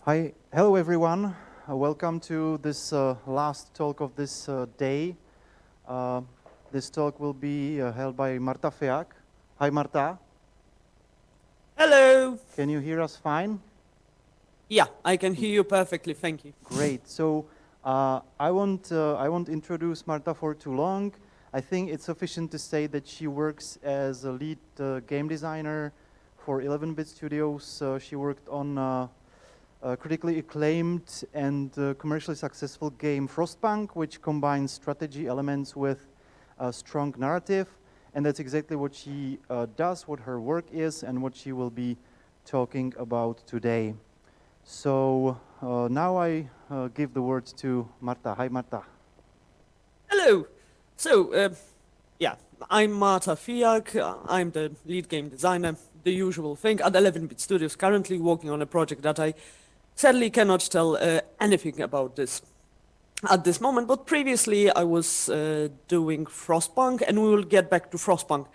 Hi, hello everyone. Welcome to this last talk of this day. This talk will be held by Marta Fijak. Hi, Marta. Hello. Can you hear us fine? Yeah, I can hear you perfectly. Thank you. Great. So I won't introduce Marta for too long. I think it's sufficient to say that she works as a lead game designer for 11-bit studios. She worked on critically acclaimed and commercially successful game Frostpunk, which combines strategy elements with a strong narrative. And that's exactly what she does, what her work is, and what she will be talking about today. So now I give the word to Marta. Hi, Marta. Hello. So, yeah, I'm Marta Fijak. I'm the lead game designer, the usual thing, at 11-bit studios, currently working on a project that I sadly cannot tell anything about this at this moment, but previously I was doing Frostpunk, and we will get back to Frostpunk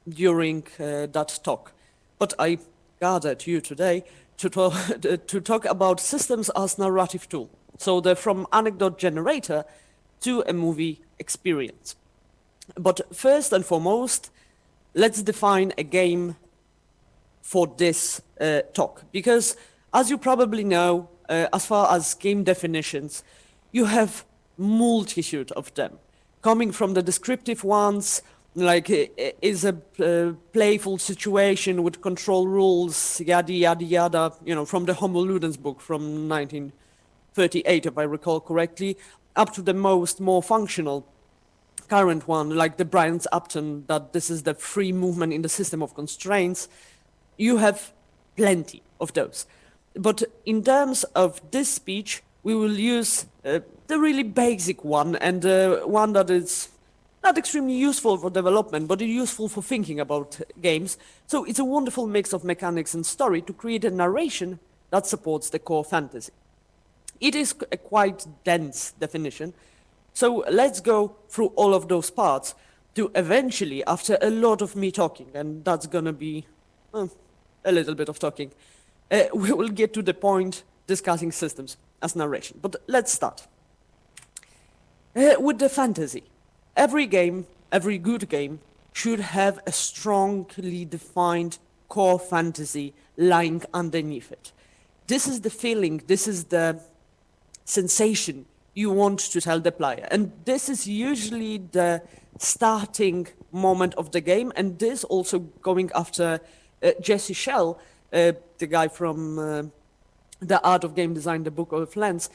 during that talk. But I gathered you today to talk about systems as narrative tool. So they're from Anecdote Generator to a movie experience. But first and foremost, let's define a game for this talk, because as you probably know, as far as game definitions, you have multitude of them, coming from the descriptive ones, like is a playful situation with control rules, yada yada yada, you know, from the Homo Ludens book from 1938, if I recall correctly, up to the more functional current one, like the Brian's Upton, that this is the free movement in the system of constraints. You have plenty of those. But in terms of this speech, we will use the really basic one, and one that is not extremely useful for development, but useful for thinking about games. So it's a wonderful mix of mechanics and story to create a narration that supports the core fantasy. It is a quite dense definition, so let's go through all of those parts to eventually, after a lot of me talking, and that's gonna be a little bit of talking, we will get to the point discussing systems as narration. But let's start. With the fantasy. Every game, every good game, should have a strongly defined core fantasy lying underneath it. This is the feeling, this is the sensation you want to tell the player. And this is usually the starting moment of the game, and this also going after Jesse Schell, the guy from The Art of Game Design, the Book of Lens,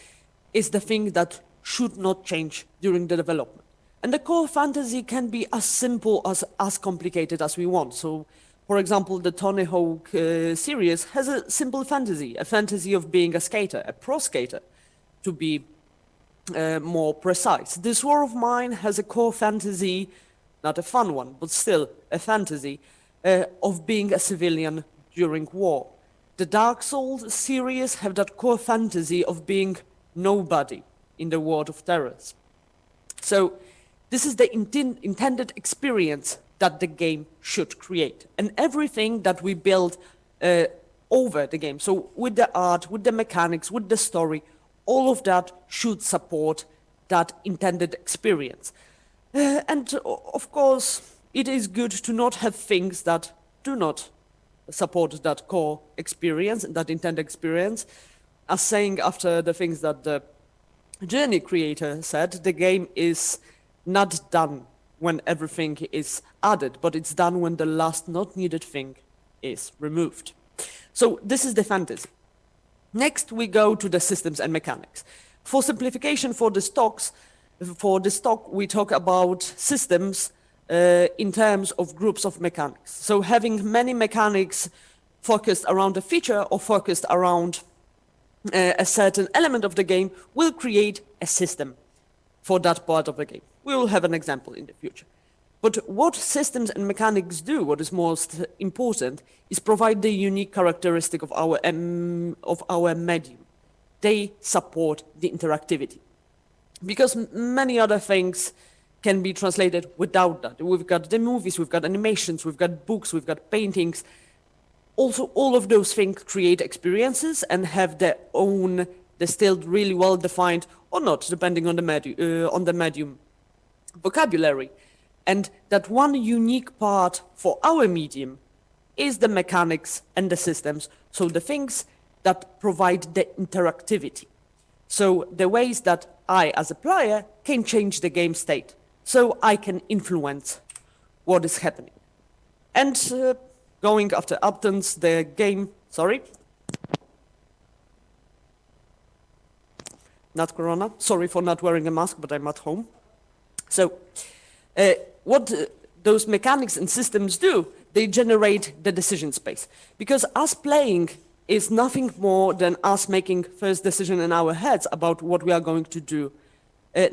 is the thing that should not change during the development. And the core fantasy can be as simple as complicated as we want. So, for example, the Tony Hawk series has a simple fantasy, a fantasy of being a skater, a pro skater, to be more precise. This War of Mine has a core fantasy, not a fun one, but still a fantasy, of being a civilian during war. The Dark Souls series have that core fantasy of being nobody in the world of terrors. So this is the intended experience that the game should create. And everything that we build over the game, so with the art, with the mechanics, with the story, all of that should support that intended experience. And of course, it is good to not have things that do not support that core experience, that intended experience. As saying after the things that the Journey creator said, the game is not done when everything is added, but it's done when the last not needed thing is removed. So this is the fantasy. Next, we go to the systems and mechanics. For simplification for the stock, we talk about systems in terms of groups of mechanics. So having many mechanics focused around a feature or focused around a certain element of the game will create a system for that part of the game. We will have an example in the future. But what systems and mechanics do, what is most important, is provide the unique characteristic of our medium. They support the interactivity. Because many other things can be translated without that. We've got the movies, we've got animations, we've got books, we've got paintings. Also, all of those things create experiences and have their own distilled, really well-defined, or not, depending on the medium, vocabulary. And that one unique part for our medium is the mechanics and the systems, so the things that provide the interactivity. So the ways that I, as a player, can change the game state, so I can influence what is happening. And going after Upton's, the game, sorry. Not Corona, sorry for not wearing a mask, but I'm at home. So what those mechanics and systems do, they generate the decision space. Because us playing is nothing more than us making first decision in our heads about what we are going to do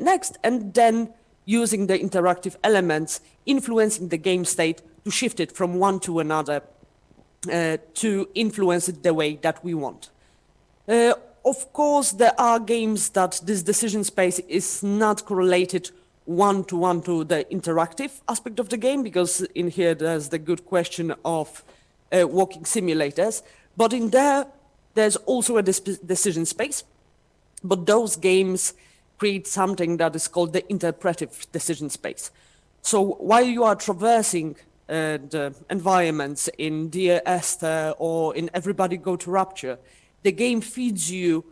next, and then using the interactive elements, influencing the game state to shift it from one to another, to influence it the way that we want. Of course, there are games that this decision space is not correlated one-to-one to the interactive aspect of the game, because in here there's the good question of walking simulators. But in there's also a decision space. But those games create something that is called the interpretive decision space. So while you are traversing the environments in Dear Esther or in Everybody Go to Rapture, the game feeds you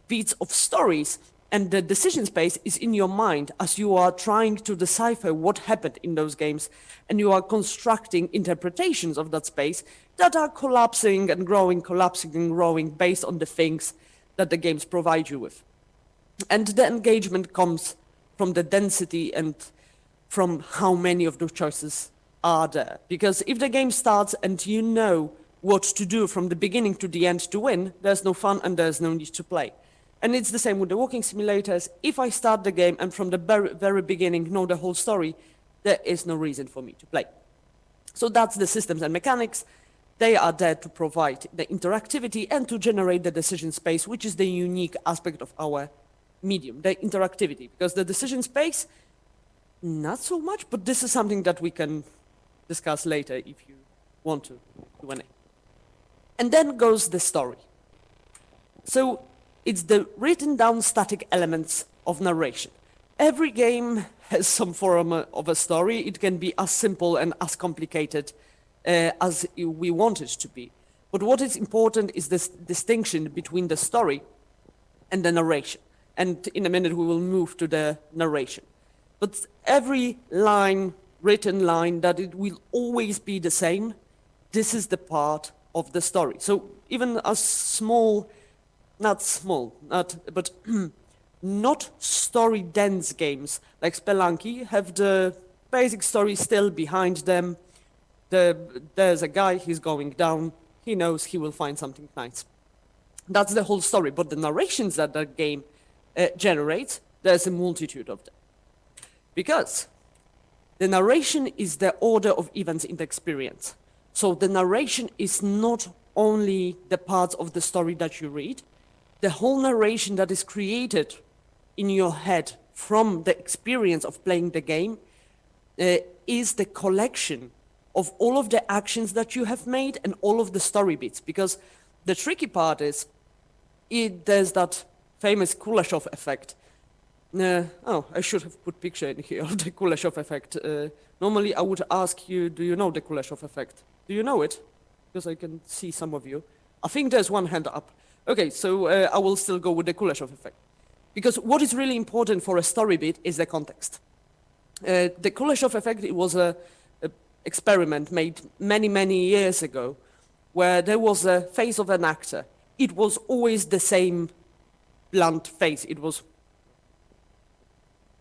beats of stories, and the decision space is in your mind as you are trying to decipher what happened in those games, and you are constructing interpretations of that space that are collapsing and growing based on the things that the games provide you with. And the engagement comes from the density and from how many of those choices are there. Because if the game starts and you know what to do from the beginning to the end to win, there's no fun and there's no need to play. And it's the same with the walking simulators. If I start the game and from the very beginning know the whole story, there is no reason for me to play. So that's the systems and mechanics. They are there to provide the interactivity and to generate the decision space, which is the unique aspect of our medium, the interactivity. Because the decision space, not so much, but this is something that we can discuss later if you want to Q&A. And then goes the story. So it's the written down static elements of narration. Every game has some form of a story. It can be as simple and as complicated as we want it to be. But what is important is this distinction between the story and the narration. And in a minute we will move to the narration. But every line, written line, that it will always be the same, this is the part of the story. So even as not story-dense games like Spelunky have the basic story still behind them. There's a guy, he's going down, he knows he will find something nice. That's the whole story, but the narrations that the game generates, there's a multitude of them. Because the narration is the order of events in the experience. So the narration is not only the parts of the story that you read, the whole narration that is created in your head from the experience of playing the game is the collection of all of the actions that you have made and all of the story bits. Because the tricky part is, there's that famous Kuleshov effect. I should have put picture in here of the Kuleshov effect. Normally I would ask you, do you know the Kuleshov effect? Do you know it? Because I can see some of you. I think there's one hand up. Okay, so I will still go with the Kuleshov effect. Because what is really important for a story bit is the context. The Kuleshov effect, it was a experiment made many, many years ago, where there was a face of an actor. It was always the same blunt face. It was,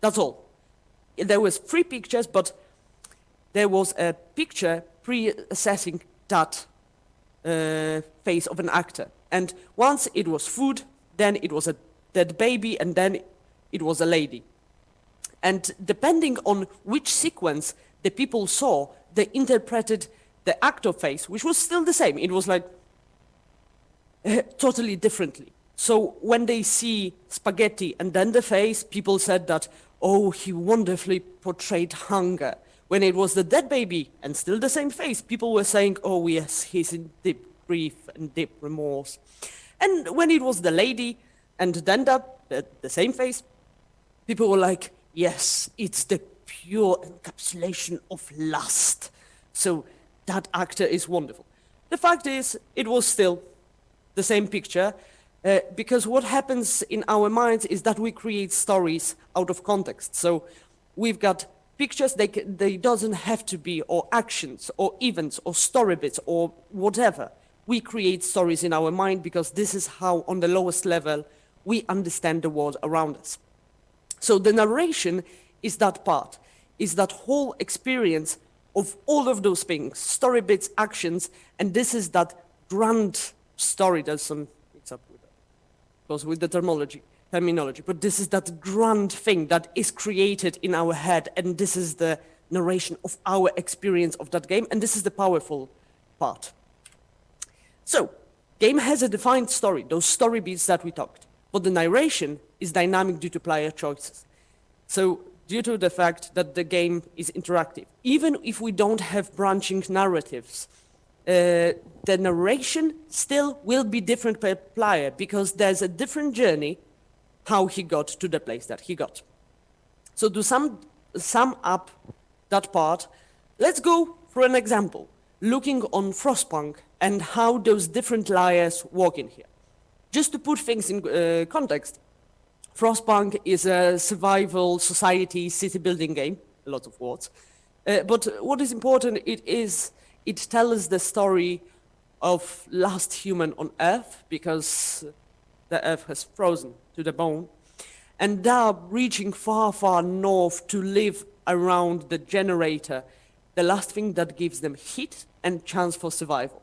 that's all. There was 3 pictures, but there was a picture pre-assessing that face of an actor. And once it was food, then it was a dead baby, and then it was a lady. And depending on which sequence the people saw, they interpreted the actor face, which was still the same. It was like totally differently. So when they see spaghetti and then the face, people said that, oh, he wonderfully portrayed hunger. When it was the dead baby and still the same face, people were saying, oh yes, he's indeed grief and deep remorse. And when it was the lady and then the same face, people were like, yes, it's the pure encapsulation of lust. So that actor is wonderful. The fact is, it was still the same picture, because what happens in our minds is that we create stories out of context. So we've got pictures, they doesn't have to be, or actions, or events, or story bits, or whatever. We create stories in our mind because this is how, on the lowest level, we understand the world around us. So the narration is that part, is that whole experience of all of those things, story bits, actions, and this is that grand story. There's some mix up with that, goes with the terminology, but this is that grand thing that is created in our head, and this is the narration of our experience of that game, and this is the powerful part. So, game has a defined story, those story beats that we talked, but the narration is dynamic due to player choices. So, due to the fact that the game is interactive, even if we don't have branching narratives, the narration still will be different per player because there's a different journey how he got to the place that he got. So to sum up that part, let's go for an example, looking on Frostpunk and how those different layers work in here. Just to put things in context, Frostpunk is a survival society city building game, lots of words. But what is important, it tells the story of last human on Earth because the Earth has frozen to the bone. And they're reaching far, far north to live around the generator, the last thing that gives them heat and chance for survival.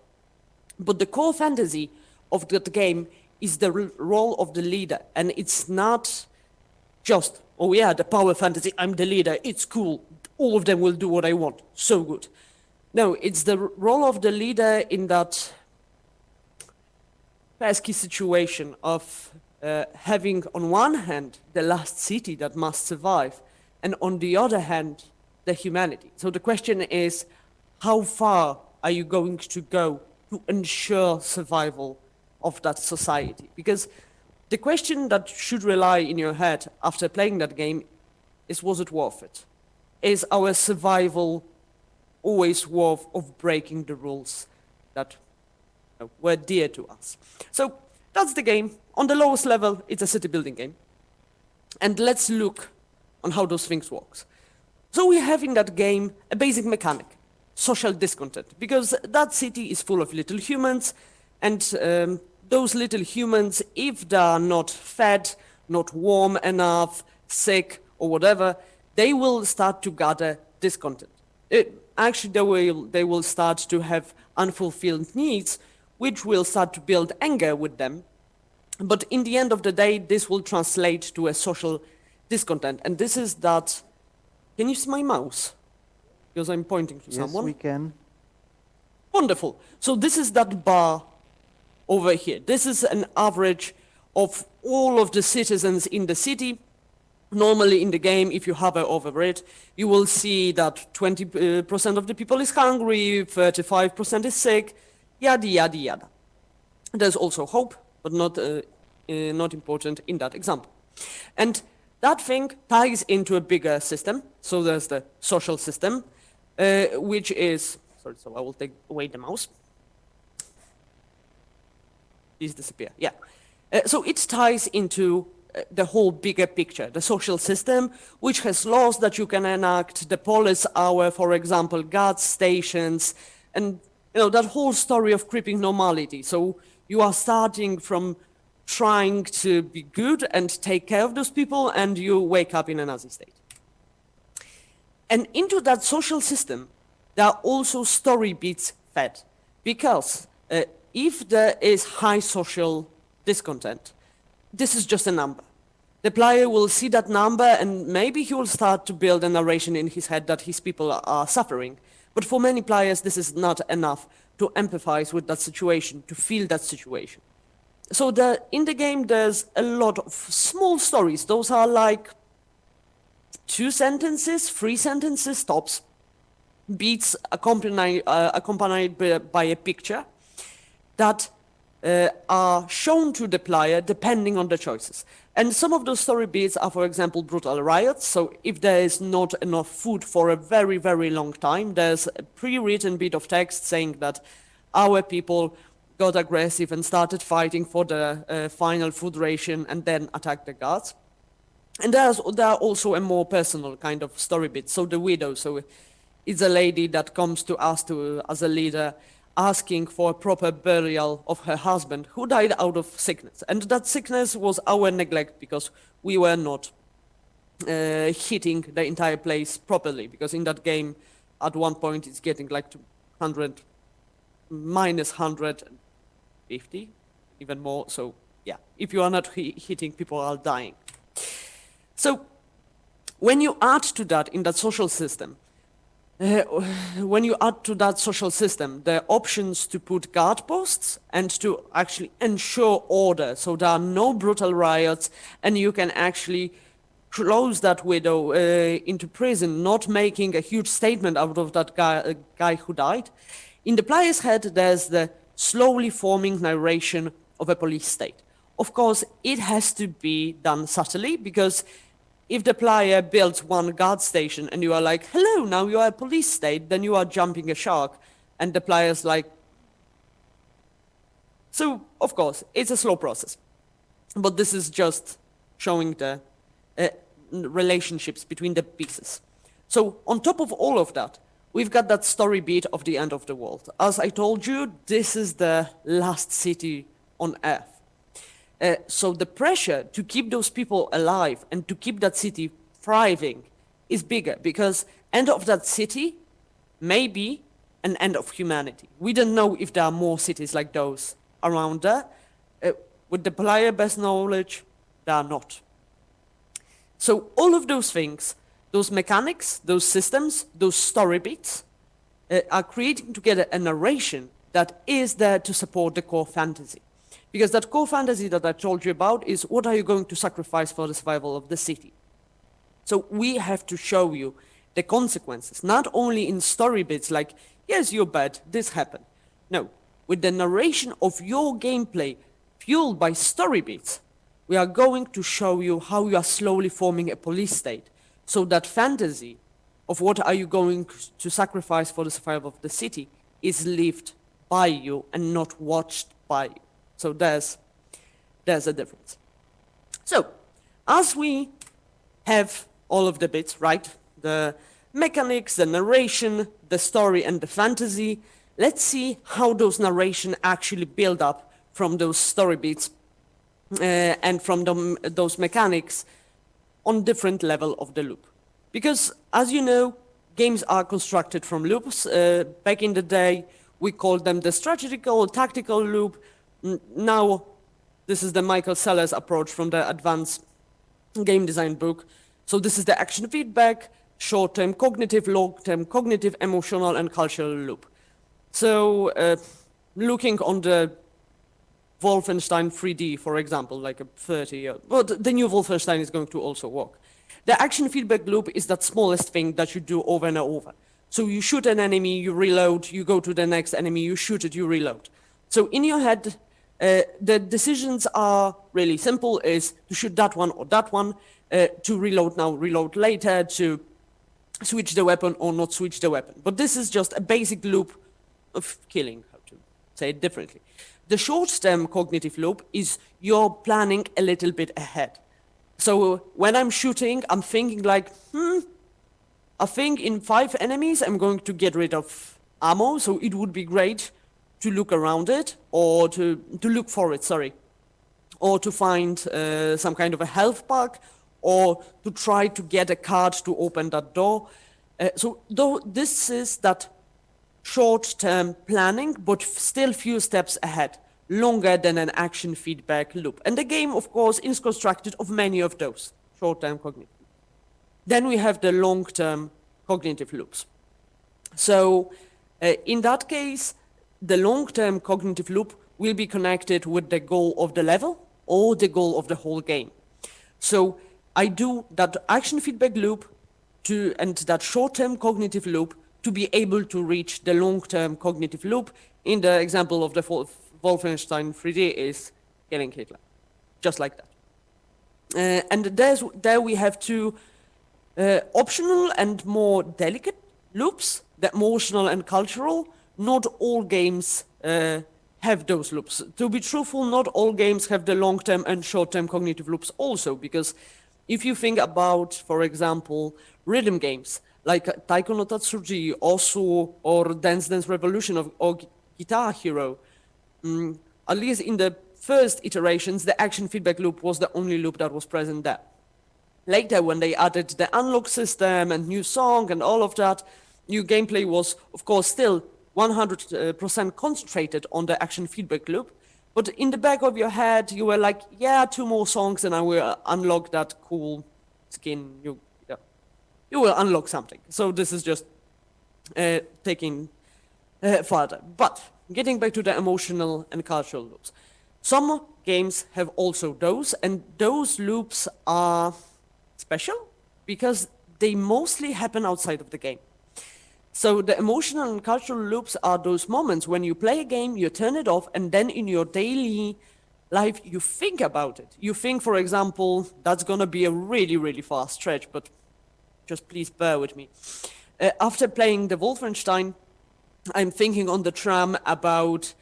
But the core fantasy of that game is the role of the leader. And it's not just, oh yeah, the power fantasy, I'm the leader, it's cool, all of them will do what I want, so good. No, it's the role of the leader in that pesky situation of having on one hand the last city that must survive, and on the other hand, the humanity. So the question is, how far are you going to go to ensure survival of that society? Because the question that should rely in your head after playing that game is, was it worth it? Is our survival always worth of breaking the rules that were dear to us? So that's the game. On the lowest level, it's a city building game. And let's look on how those things work. So we have in that game a basic mechanic, social discontent, because that city is full of little humans, and those little humans, if they are not fed, not warm enough, sick, or whatever, they will start to gather discontent. Actually, they will start to have unfulfilled needs, which will start to build anger with them. But in the end of the day, this will translate to a social discontent. And this is that, can you see my mouse? Because I'm pointing to someone. Yes, we can. Wonderful. So this is that bar over here. This is an average of all of the citizens in the city. Normally in the game, if you hover over it, you will see that 20% of the people is hungry, 35% is sick, yada, yada, yada. There's also hope, but not important in that example. And that thing ties into a bigger system. So there's the social system, which is, sorry, so I will take away the mouse. These disappear, yeah. So it ties into the whole bigger picture, the social system, which has laws that you can enact, the police hour, for example, guard stations, and that whole story of creeping normality. So you are starting from trying to be good and take care of those people, and you wake up in a Nazi state. And into that social system, there are also story beats fed, because if there is high social discontent, this is just a number. The player will see that number, and maybe he will start to build a narration in his head that his people are suffering. But for many players, this is not enough to empathize with that situation, to feel that situation. So in the game, there's a lot of small stories. Those are like 2 sentences, 3 sentences tops, beats accompanied by a picture that are shown to the player depending on the choices. And some of those story beats are, for example, brutal riots. So if there is not enough food for a very, very long time, there's a pre-written bit of text saying that our people got aggressive and started fighting for the final food ration and then attacked the guards. And there are also a more personal kind of story bit. So the widow, so it's a lady that comes to us as a leader, asking for a proper burial of her husband who died out of sickness. And that sickness was our neglect because we were not hitting the entire place properly, because in that game at one point it's getting like 100 minus 150, even more. So yeah, if you are not hitting, people are dying. So when you add to that in that social system, the options to put guard posts and to actually ensure order, so there are no brutal riots, and you can actually close that widow into prison, not making a huge statement out of that guy who died. In the player's head, there's the slowly forming narration of a police state. Of course, it has to be done subtly, because if the player builds one guard station and you are like, hello, now you are a police state, then you are jumping a shark, and the player's like... So, of course, it's a slow process. But this is just showing the relationships between the pieces. So, on top of all of that, we've got that story beat of the end of the world. As I told you, this is the last city on Earth. So the pressure to keep those people alive and to keep that city thriving is bigger, because end of that city may be an end of humanity. We don't know if there are more cities like those around there. With the player best knowledge, there are not. So all of those things, those mechanics, those systems, those story beats, are creating together a narration that is there to support the core fantasy. Because that core fantasy that I told you about is, what are you going to sacrifice for the survival of the city? So we have to show you the consequences, not only in story bits like, yes, you're bad, this happened. No, with the narration of your gameplay fueled by story bits, we are going to show you how you are slowly forming a police state. So that fantasy of what are you going to sacrifice for the survival of the city is lived by you and not watched by you. So there's a difference. So as we have all of the bits, right? The mechanics, the narration, the story, and the fantasy, let's see how those narration actually build up from those story bits and from those mechanics on different level of the loop. Because as you know, games are constructed from loops. Back in the day, we called them the strategical, tactical loop. Now, this is the Michael Seller's approach from the advanced game design book. So this is the action feedback, short-term cognitive, long-term cognitive, emotional, and cultural loop. So looking on the Wolfenstein 3D, for example, like a 30, but the new Wolfenstein is going to also work. The action feedback loop is that smallest thing that you do over and over. So you shoot an enemy, you reload, you go to the next enemy, you shoot it, you reload. So in your head, the decisions are really simple, is to shoot that one or that one, to reload now, reload later, to switch the weapon or not switch the weapon. But this is just a basic loop of killing, how to say it differently. The short-term cognitive loop is you're planning a little bit ahead. So when I'm shooting, I'm thinking like, I think in 5 enemies, I'm going to get rid of ammo, so it would be great to look around it, or to look for it, sorry. Or to find some kind of a health pack, or to try to get a card to open that door. So this is that short-term planning, but still few steps ahead, longer than an action feedback loop. And the game, of course, is constructed of many of those short-term cognitive. Then we have the long-term cognitive loops. So in that case, the long-term cognitive loop will be connected with the goal of the level or the goal of the whole game. So I do that action feedback loop and that short-term cognitive loop to be able to reach the long-term cognitive loop. In the example of the Wolfenstein 3D is killing Hitler, just like that. And there we have two optional and more delicate loops, the emotional and cultural. Not all games have those loops. To be truthful, not all games have the long-term and short-term cognitive loops also, because if you think about, for example, rhythm games like Taiko no Tatsuji, Osu, or Dance Dance Revolution or Guitar Hero, at least in the first iterations, the action feedback loop was the only loop that was present there. Later, when they added the unlock system and new song and all of that, new gameplay was, of course, still 100% concentrated on the action feedback loop. But in the back of your head, you were like, yeah, 2 more songs and I will unlock that cool skin. You will unlock something. So this is just taking further. But getting back to the emotional and cultural loops. Some games have also those, and those loops are special because they mostly happen outside of the game. So the emotional and cultural loops are those moments when you play a game, you turn it off, and then in your daily life, you think about it. You think, for example, that's going to be a really, really fast stretch, but just please bear with me. After playing the Wolfenstein, I'm thinking on the tram about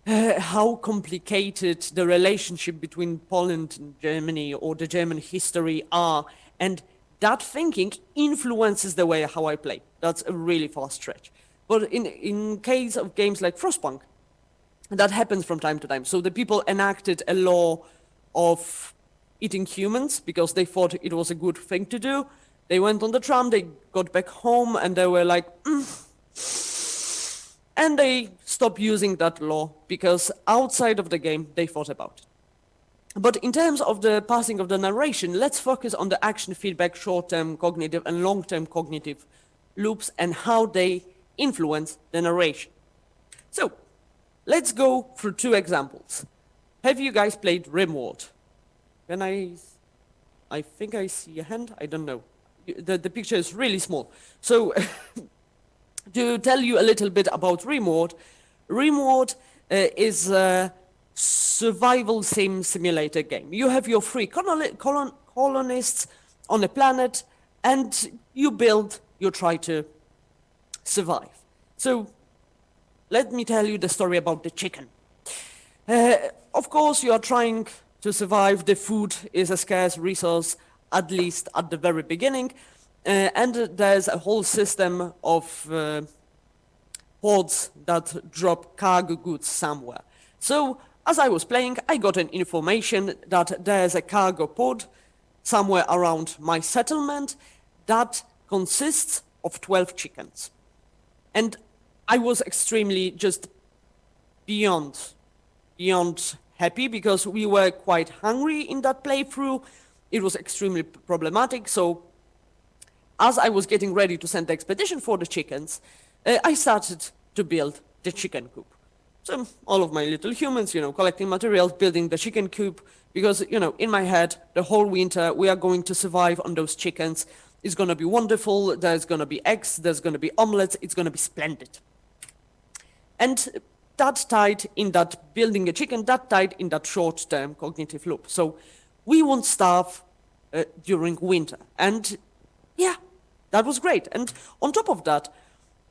how complicated the relationship between Poland and Germany or the German history are, and that thinking influences the way how I play. That's a really fast stretch. But in case of games like Frostpunk, that happens from time to time. So the people enacted a law of eating humans because they thought it was a good thing to do. They went on the tram, they got back home, and they were like, and they stopped using that law because outside of the game, they thought about it. But in terms of the passing of the narration, let's focus on the action feedback, short-term cognitive and long-term cognitive loops and how they influence the narration. So, let's go through 2 examples. Have you guys played Rimworld? I think I see a hand, I don't know. The picture is really small. So, to tell you a little bit about Rimworld, Rimworld is a survival simulator game. You have your 3 colonists on a planet, and you try to survive. So, let me tell you the story about the chicken. Of course, you are trying to survive. The food is a scarce resource, at least at the very beginning. And there's a whole system of pods that drop cargo goods somewhere. So, as I was playing, I got an information that there's a cargo pod somewhere around my settlement that consists of 12 chickens. And I was extremely just beyond happy because we were quite hungry in that playthrough. It was extremely problematic. So as I was getting ready to send the expedition for the chickens, I started to build the chicken coop. So all of my little humans, collecting materials, building the chicken coop, because, in my head, the whole winter we are going to survive on those chickens. It's going to be wonderful. There's going to be eggs. There's going to be omelets. It's going to be splendid. And that tied in that building a chicken, that tied in that short-term cognitive loop. So we won't starve during winter. And yeah, that was great. And on top of that,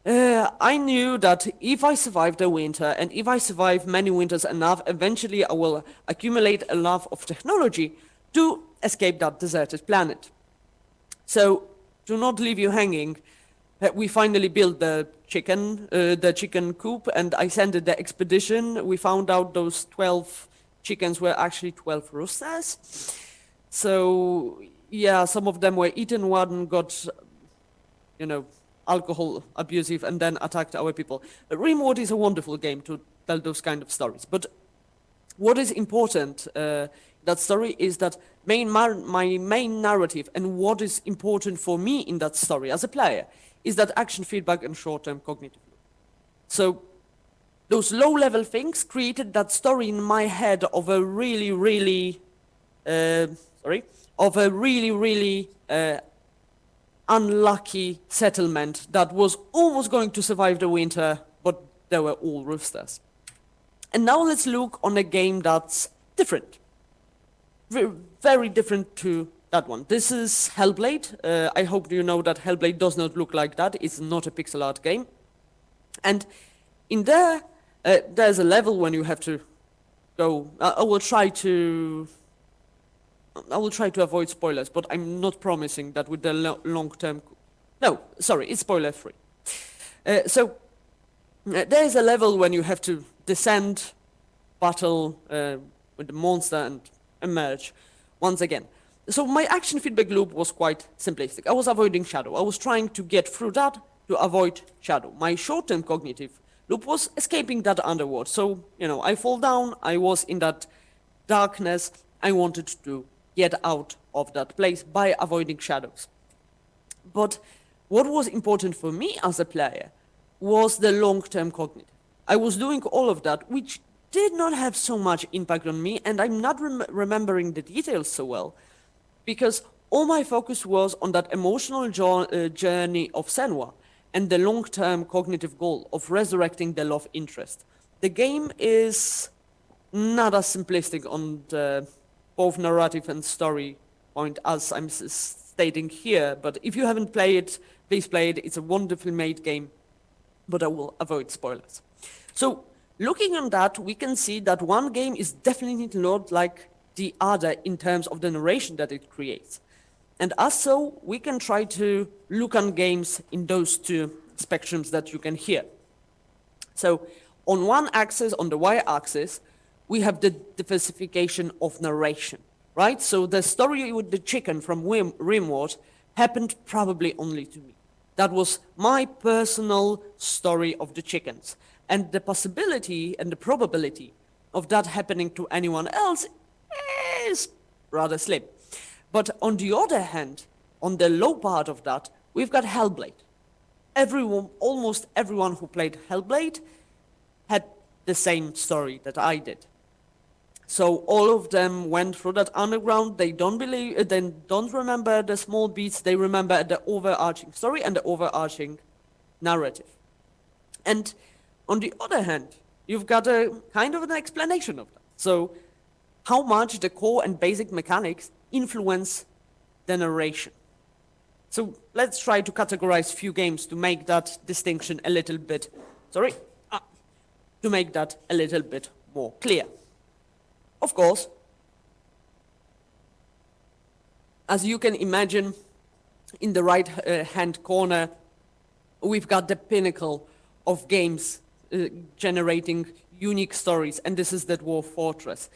I knew that if I survive the winter and if I survive many winters enough, eventually I will accumulate enough of technology to escape that deserted planet. So, to not leave you hanging, we finally built the chicken coop, and I sent the expedition. We found out those 12 chickens were actually 12 roosters. So, yeah, some of them were eaten, one got, alcohol abusive and then attacked our people. Rimworld is a wonderful game to tell those kind of stories. But what is important, that story, is that my main narrative and what is important for me in that story as a player is that action feedback and short-term cognitive loop. So those low-level things created that story in my head of a really unlucky settlement that was almost going to survive the winter, but they were all roosters. And now let's look on a game that's different. Very different to that one. This is Hellblade. I hope you know that Hellblade does not look like that. It's not a pixel art game. And in there, there's a level when you have to go. I will try to avoid spoilers, but I'm not promising that with the long-term. No, sorry, it's spoiler-free. So there's a level when you have to descend, battle with the monster, and emerge once again. So my action feedback loop was quite simplistic. I was avoiding shadow. I was trying to get through that to avoid shadow. My short-term cognitive loop was escaping that underworld. So, I fall down, I was in that darkness, I wanted to get out of that place by avoiding shadows. But what was important for me as a player was the long-term cognitive. I was doing all of that, which did not have so much impact on me, and I'm not remembering the details so well, because all my focus was on that emotional journey of Senua and the long-term cognitive goal of resurrecting the love interest. The game is not as simplistic on the both narrative and story point as I'm stating here, but if you haven't played it, please play it. It's a wonderfully made game, but I will avoid spoilers. So looking on that, we can see that one game is definitely not like the other in terms of the narration that it creates. And as so, we can try to look on games in those two spectrums that you can hear. So on one axis, on the y-axis, we have the diversification of narration, right? So the story with the chicken from Rimworld happened probably only to me. That was my personal story of the chickens. And the possibility and the probability of that happening to anyone else is rather slim. But on the other hand, on the low part of that, we've got Hellblade. Almost everyone who played Hellblade had the same story that I did. So all of them went through that underground. They don't remember the small beats. They remember the overarching story and the overarching narrative. And on the other hand, you've got a kind of an explanation of that. So how much the core and basic mechanics influence the narration. So let's try to categorize few games to make that distinction a little bit, to make that a little bit more clear. Of course, as you can imagine, in the right hand corner, we've got the pinnacle of games generating unique stories, and this is the Dwarf Fortress.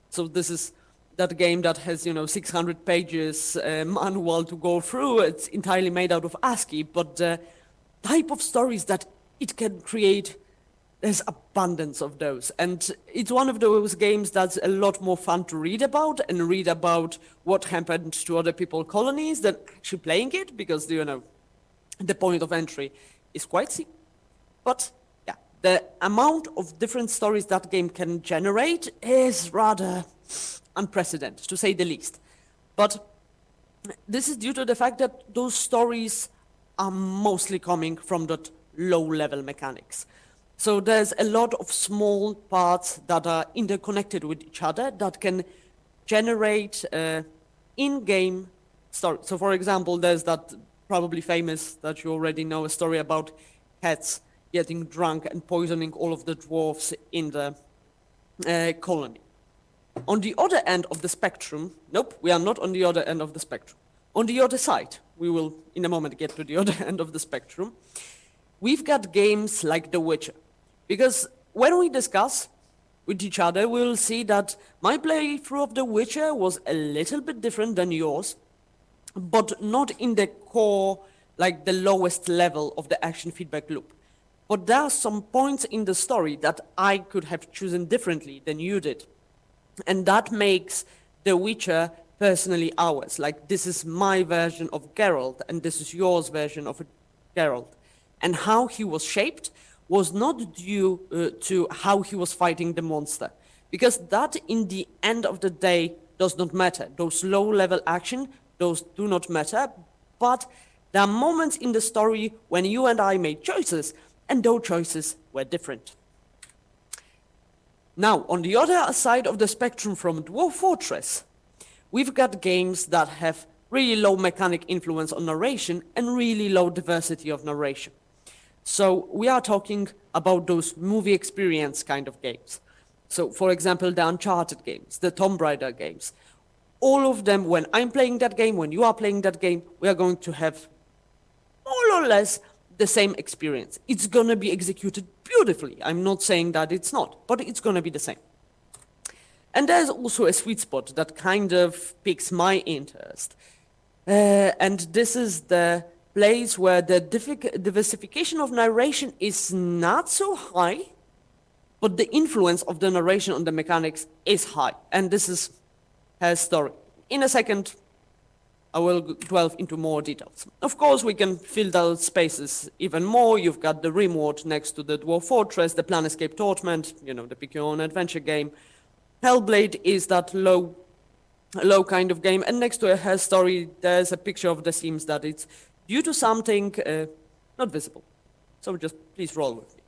So this is that game that has, 600 pages manual to go through. It's entirely made out of ASCII, but the type of stories that it can create, there's abundance of those. And it's one of those games that's a lot more fun to read about and read about what happened to other people's colonies than actually playing it, because, the point of entry is quite simple. But yeah, the amount of different stories that game can generate is rather unprecedented, to say the least. But this is due to the fact that those stories are mostly coming from that low-level mechanics. So there's a lot of small parts that are interconnected with each other that can generate in-game story. So for example, there's that probably famous, that you already know, a story about cats getting drunk and poisoning all of the dwarves in the colony. On the other end of the spectrum, nope, we are not on the other end of the spectrum. On the other side, we will in a moment get to the other end of the spectrum, we've got games like The Witcher. Because when we discuss with each other, we'll see that my playthrough of The Witcher was a little bit different than yours, but not in the core, like the lowest level of the action feedback loop. But there are some points in the story that I could have chosen differently than you did. And that makes The Witcher personally ours. Like, this is my version of Geralt, and this is yours version of Geralt. And how he was shaped was not due to how he was fighting the monster. Because that, in the end of the day, does not matter. Those low-level action, those do not matter. But there are moments in the story when you and I made choices, and those choices were different. Now, on the other side of the spectrum from Dwarf Fortress, we've got games that have really low mechanic influence on narration and really low diversity of narration. So we are talking about those movie experience kind of games. So, for example, the Uncharted games, the Tomb Raider games. All of them, when I'm playing that game, when you are playing that game, we are going to have more or less the same experience. It's going to be executed beautifully. I'm not saying that it's not, but it's going to be the same. And there's also a sweet spot that kind of piques my interest. And this is the place where the diversification of narration is not so high, but the influence of the narration on the mechanics is high. And this is her story. In a second, I will delve into more details. Of course, we can fill those spaces even more. You've got the Rimworld next to the Dwarf Fortress, the Planescape Torment, you know, the pick your own adventure game. Hellblade is that low kind of game, and next to her story, there's a picture of the seams that it's due to something not visible. So just please roll with me.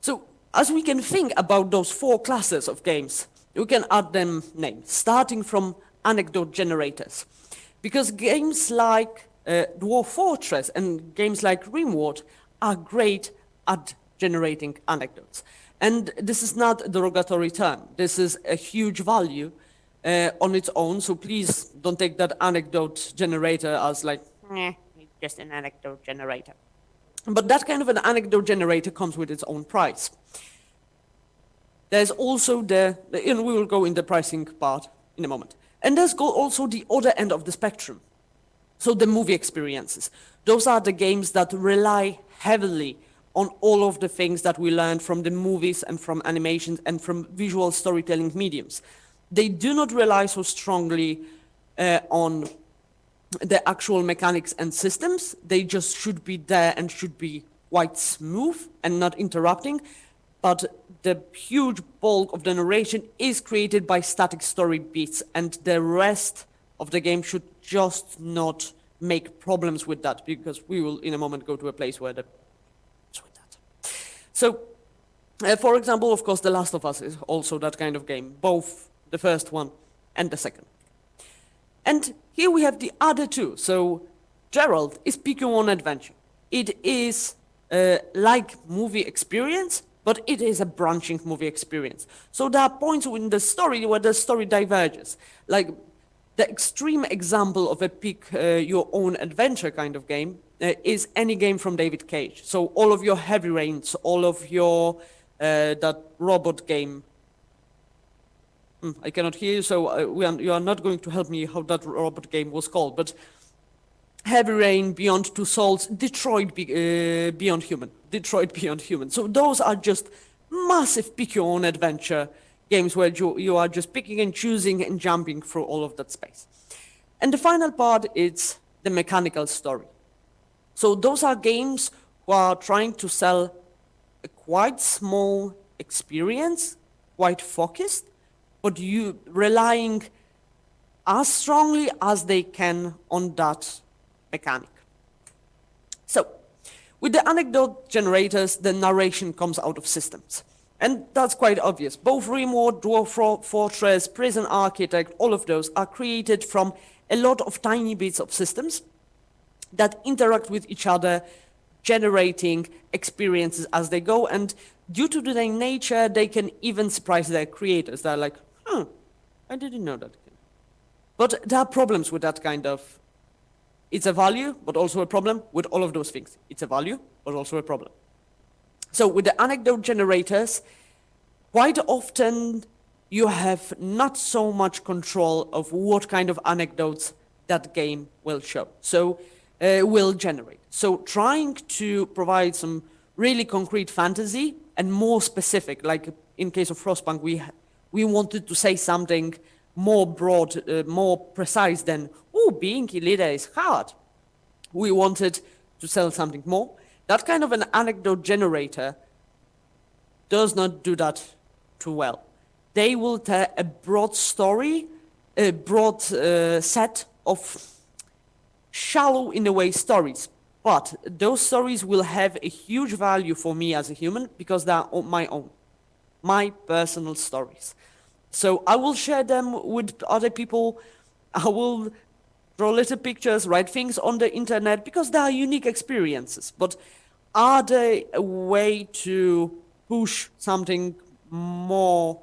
So as we can think about those four classes of games, you can add them names, starting from Anecdote Generators. Because games like Dwarf Fortress and games like Rimworld are great at generating anecdotes. And this is not a derogatory term. This is a huge value on its own, so please don't take that anecdote generator as like, it's just an anecdote generator. But that kind of an anecdote generator comes with its own price. There's also and we will go in the pricing part in a moment. And there's also the other end of the spectrum. So the movie experiences. Those are the games that rely heavily on all of the things that we learned from the movies and from animations and from visual storytelling mediums. They do not rely so strongly on the actual mechanics and systems. They just should be there and should be quite smooth and not interrupting. But the huge bulk of the narration is created by static story beats, and the rest of the game should just not make problems with that, because we will in a moment go to a place where with that. So, for example, of course, The Last of Us is also that kind of game, both the first one and the second. And here we have the other two. So Gerald is pick your own adventure. It is like movie experience, but it is a branching movie experience. So there are points in the story where the story diverges. Like the extreme example of a pick your own adventure kind of game is any game from David Cage. So all of your Heavy Rains, all of your that robot game. I cannot hear you, so you are not going to help me how that robot game was called. But Heavy Rain, Beyond Two Souls, Detroit Beyond Human. So those are just massive pick your own adventure games where you are just picking and choosing and jumping through all of that space. And the final part is the mechanical story. So those are games who are trying to sell a quite small experience, quite focused, but you relying as strongly as they can on that mechanic. So, with the anecdote generators, the narration comes out of systems. And that's quite obvious. Both Rimworld, Dwarf Fortress, Prison Architect, all of those are created from a lot of tiny bits of systems that interact with each other, generating experiences as they go. And due to their nature, they can even surprise their creators. They're like, I didn't know that. But there are problems with that kind of, it's a value, but also a problem with all of those things. It's a value, but also a problem. So with the anecdote generators, quite often you have not so much control of what kind of anecdotes that game will show. So will generate. So trying to provide some really concrete fantasy and more specific, like in case of Frostpunk, we wanted to say something more broad, more precise than, being a leader is hard. We wanted to sell something more. That kind of an anecdote generator does not do that too well. They will tell a broad story, a broad set of shallow, in a way, stories. But those stories will have a huge value for me as a human because they are my own. my personal stories. So I will share them with other people. I will draw little pictures, write things on the internet, because they are unique experiences. But are they a way to push something more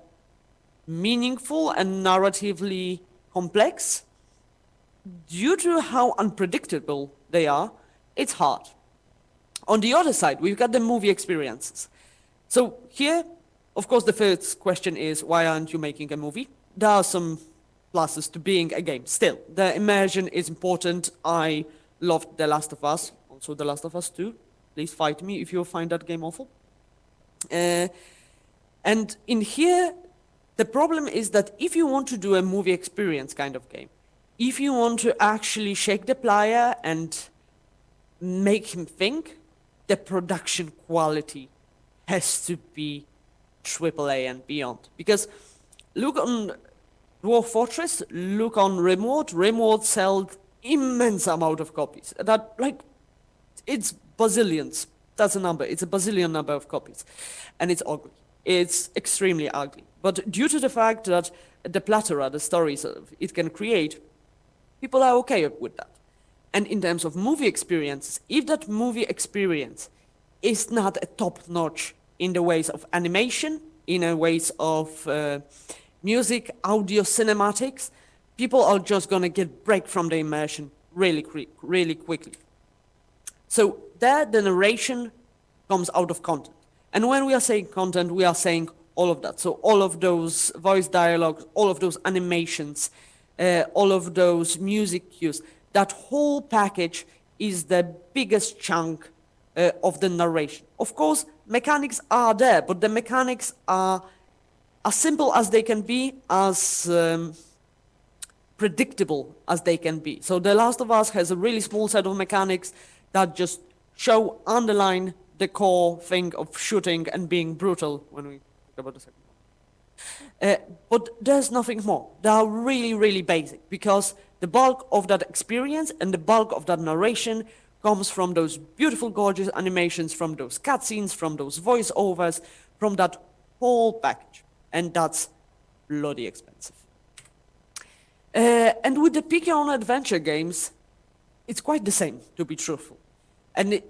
meaningful and narratively complex? Due to how unpredictable they are, it's hard. On the other side, we've got the movie experiences. So here, of course, the first question is, why aren't you making a movie? There are some pluses to being a game. Still, the immersion is important. I loved The Last of Us, also The Last of Us 2. Please fight me if you find that game awful. And in here, the problem is that if you want to do a movie experience kind of game, if you want to actually shake the player and make him think, the production quality has to be AAA and beyond. Because look on Dwarf Fortress, look on Remote. Remote sold immense amount of copies. That, like, it's bazillions. That's a number. It's a bazillion number of copies. And it's ugly. It's extremely ugly. But due to the fact that the plethora, the stories it can create, people are okay with that. And in terms of movie experiences, if that movie experience is not a top-notch in the ways of animation, in the ways of music, audio, cinematics, people are just going to get break from the immersion really quickly. So there, the narration comes out of content. And when we are saying content, we are saying all of that. So all of those voice dialogues, all of those animations, all of those music cues, that whole package is the biggest chunk of the narration. Of course, mechanics are there, but the mechanics are as simple as they can be, as predictable as they can be. So The Last of Us has a really small set of mechanics that just show, underline the core thing of shooting and being brutal when we talk about the second one. But there's nothing more. They are really basic, because the bulk of that experience and the bulk of that narration comes from those beautiful, gorgeous animations, from those cutscenes, from those voiceovers, from that whole package. And that's bloody expensive. And with the pick-your-own adventure games, it's quite the same, to be truthful. And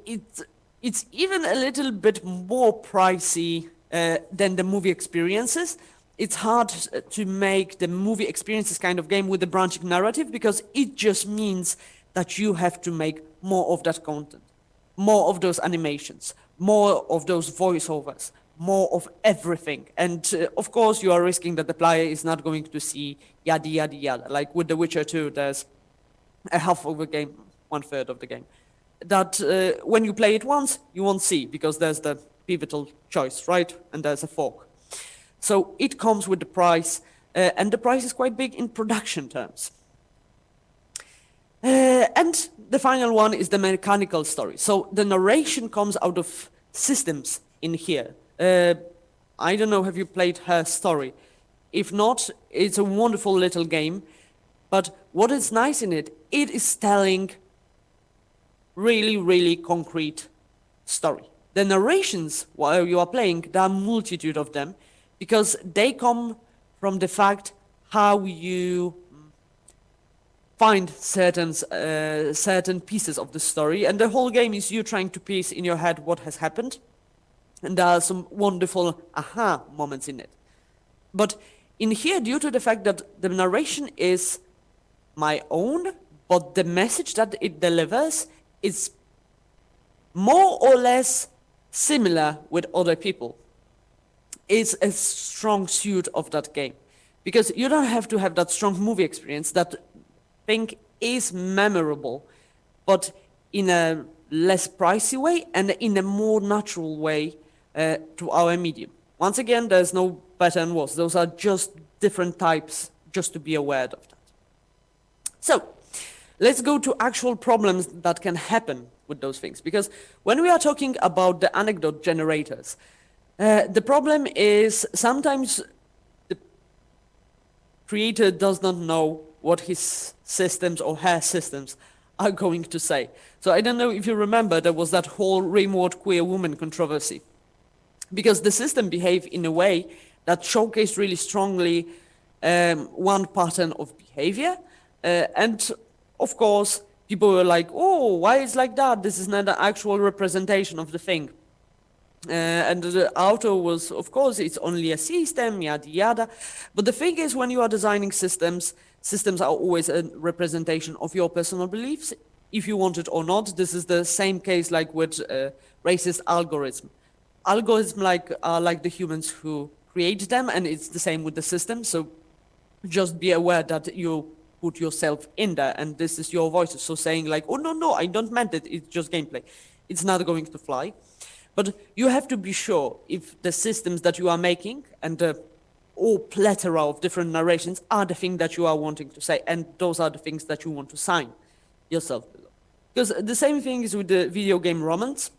it's even a little bit more pricey than the movie experiences. It's hard to make the movie experiences kind of game with the branching narrative, because it just means that you have to make more of that content, more of those animations, more of those voiceovers, more of everything. And of course, you are risking that the player is not going to see yada, yada, yada. Like with The Witcher 2, there's a half of the game, 1/3 of the game, that when you play it once, you won't see, because there's the pivotal choice, right? And there's a fork. So it comes with the price, and the price is quite big in production terms. And the final one is the mechanical story. So the narration comes out of systems in here. I don't know, have you played Her Story? If not, it's a wonderful little game. But what is nice in it, it is telling really concrete story. The narrations while you are playing, there are a multitude of them, because they come from the fact how you find certain pieces of the story, and the whole game is you trying to piece in your head what has happened, and there are some wonderful aha moments in it. But in here, due to the fact that the narration is my own, but the message that it delivers is more or less similar with other people, is a strong suit of that game. Because you don't have to have that strong movie experience. That thing is memorable, but in a less pricey way and in a more natural way to our medium. Once again, there's no better and worse. Those are just different types, just to be aware of that. So let's go to actual problems that can happen with those things. Because when we are talking about the anecdote generators, the problem is sometimes the creator does not know what his systems or her systems are going to say. So I don't know if you remember, there was that whole remote queer woman controversy. because the system behave in a way that showcased really strongly one pattern of behavior. And of course, people were like, oh, why is like that? This is not an actual representation of the thing. And the author was, of course, it's only a system, yada, yada. But the thing is, when you are designing systems, systems are always a representation of your personal beliefs, if you want it or not. This is the same case like with racist algorithm. Algorithms are like the humans who create them, and it's the same with the system. So just be aware that you put yourself in there, and this is your voices. So saying like, oh, no, I don't meant it, it's just gameplay. It's not going to fly. But you have to be sure if the systems that you are making and the whole plethora of different narrations are the thing that you are wanting to say, and those are the things that you want to sign yourself below. Because the same thing is with the video game romance,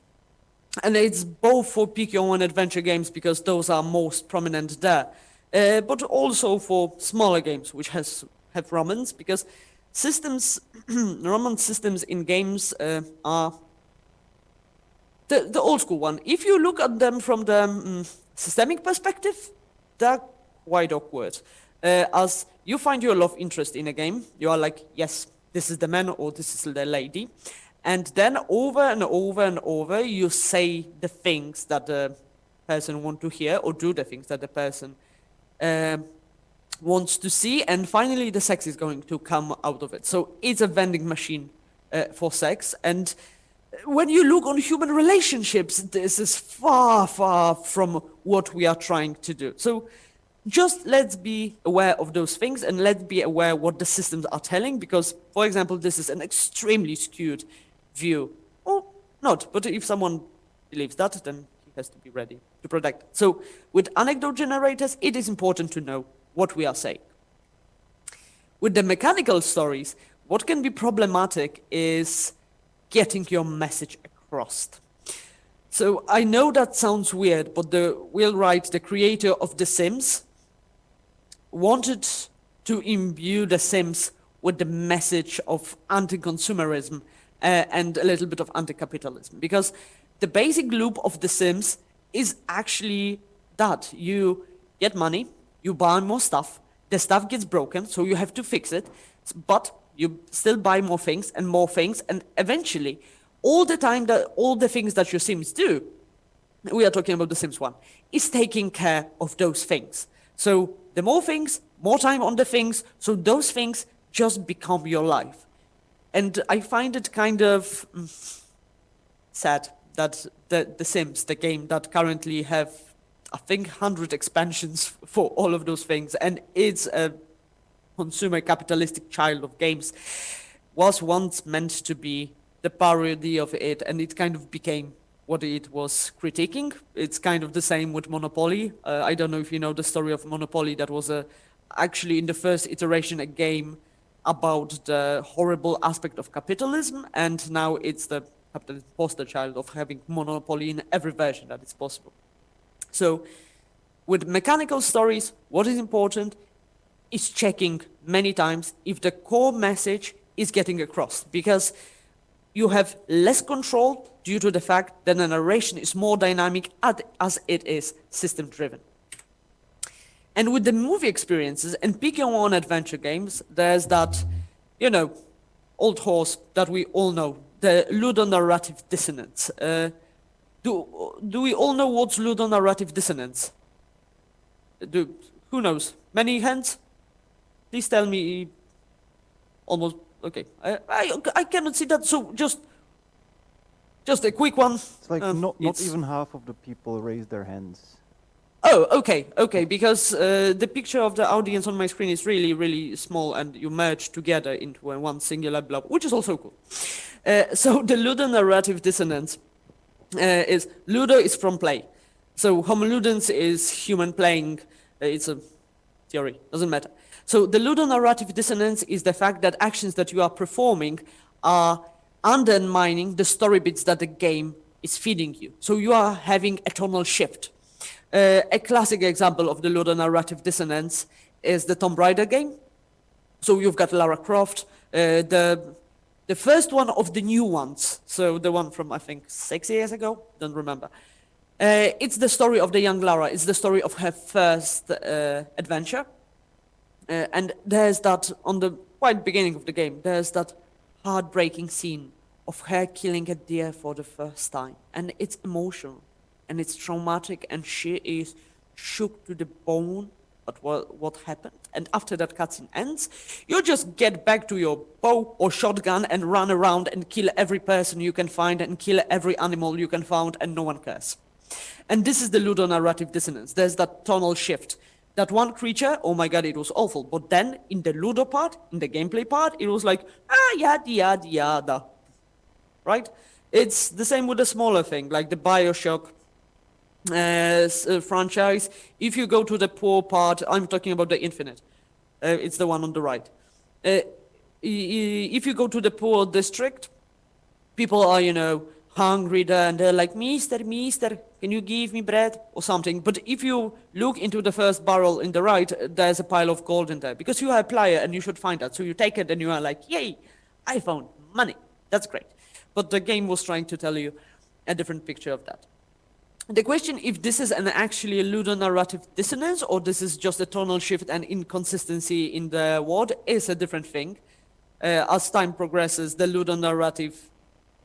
and it's both for pick your own adventure games because those are most prominent there, but also for smaller games which have romance, because systems, romance systems in games are the old school one. If you look at them from the systemic perspective, they're quite awkward. As you find your love interest in a game, you are like, yes, this is the man or this is the lady. And then over and over and over, you say the things that the person wants to hear, or do the things that the person wants to see. And finally, the sex is going to come out of it. So it's a vending machine for sex. And when you look on human relationships, this is far, far from what we are trying to do. So just let's be aware of those things, and let's be aware what the systems are telling, because, for example, this is an extremely skewed view. Or not, but if someone believes that, then he has to be ready to protect it. So with anecdote generators, it is important to know what we are saying. With the mechanical stories, what can be problematic is getting your message across. So I know that sounds weird, but Will Wright, the creator of The Sims, wanted to imbue The Sims with the message of anti-consumerism and a little bit of anti-capitalism, because the basic loop of The Sims is actually that you get money, you buy more stuff, the stuff gets broken, so you have to fix it, but you still buy more things, and eventually, all the time that all the things that your Sims do, we are talking about The Sims 1, is taking care of those things. So the more things, more time on the things, so those things just become your life. And I find it kind of sad that the Sims, the game that currently have, I think, 100 expansions for all of those things, and it's a consumer capitalistic child of games, was once meant to be the parody of it, and it kind of became what it was critiquing. It's kind of the same with Monopoly. I don't know if you know the story of Monopoly. That was actually in the first iteration a game about the horrible aspect of capitalism, and now it's the capitalist poster child of having Monopoly in every version that is possible. So with mechanical stories, what is important is checking many times if the core message is getting across, because you have less control due to the fact that the narration is more dynamic as it is system-driven. And with the movie experiences and pick your own adventure games, there's that, old horse that we all know, the Ludonarrative Dissonance. Do we all know what's Ludonarrative Dissonance? Who knows? Many hands? Please tell me. Almost, okay. I cannot see that, so just a quick one. It's like not even half of the people raise their hands. Oh, okay, because the picture of the audience on my screen is really, really small, and you merge together into one singular blob, which is also cool. So the Ludonarrative Dissonance is, Ludo is from play. So homo ludens is human playing. It's a theory, doesn't matter. So the Ludonarrative Dissonance is the fact that actions that you are performing are undermining the story bits that the game is feeding you. So you are having a tonal shift. A classic example of the Ludonarrative Dissonance is the Tomb Raider game. So you've got Lara Croft, the first one of the new ones. So the one from, I think, 6 years ago, don't remember. It's the story of the young Lara. It's the story of her first adventure. And there's that, on the quite beginning of the game, there's that heartbreaking scene of her killing a deer for the first time. And it's emotional, and it's traumatic, and she is shook to the bone at what happened. And after that cutscene ends, you just get back to your bow or shotgun and run around and kill every person you can find and kill every animal you can find, and no one cares. And this is the Ludonarrative Dissonance. There's that tonal shift. That one creature, oh my god, it was awful. But then in the Ludo part, in the gameplay part, it was like, yada, yada, yada. Right? It's the same with the smaller thing, like the Bioshock franchise. If you go to the poor part, I'm talking about the Infinite. It's the one on the right. If you go to the poor district, people are, hungry there, and they're like, Mister, can you give me bread or something? But if you look into the first barrel in the right, there's a pile of gold in there, because you are a player and you should find that. So you take it and you are like, yay, I found money. That's great. But the game was trying to tell you a different picture of that. The question if this is actually a ludonarrative dissonance or this is just a tonal shift and inconsistency in the word is a different thing. As time progresses, the ludonarrative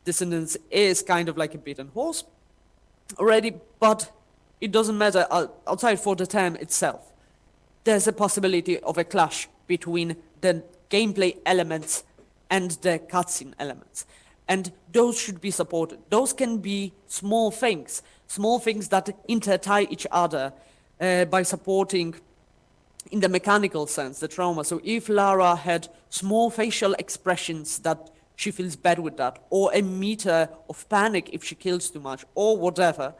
dissonance is kind of like a beaten horse already, but it doesn't matter outside for the term itself. There's a possibility of a clash between the gameplay elements and the cutscene elements. And those should be supported. Those can be small things that intertie each other by supporting, in the mechanical sense, the trauma. So if Lara had small facial expressions that she feels bad with that, or a meter of panic if she kills too much, or whatever,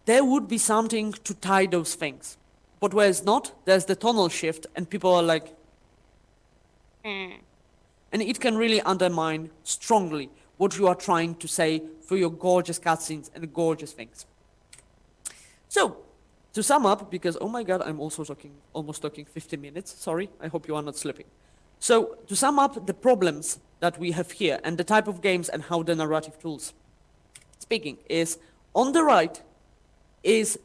there would be something to tie those things. But where it's not, there's the tonal shift, and people are like, And it can really undermine strongly what you are trying to say through your gorgeous cutscenes and gorgeous things. So, to sum up, because, oh my god, I'm also almost talking 50 minutes, sorry, I hope you are not slipping. So, to sum up the problems that we have here and the type of games and how the narrative tools speaking is, on the right is,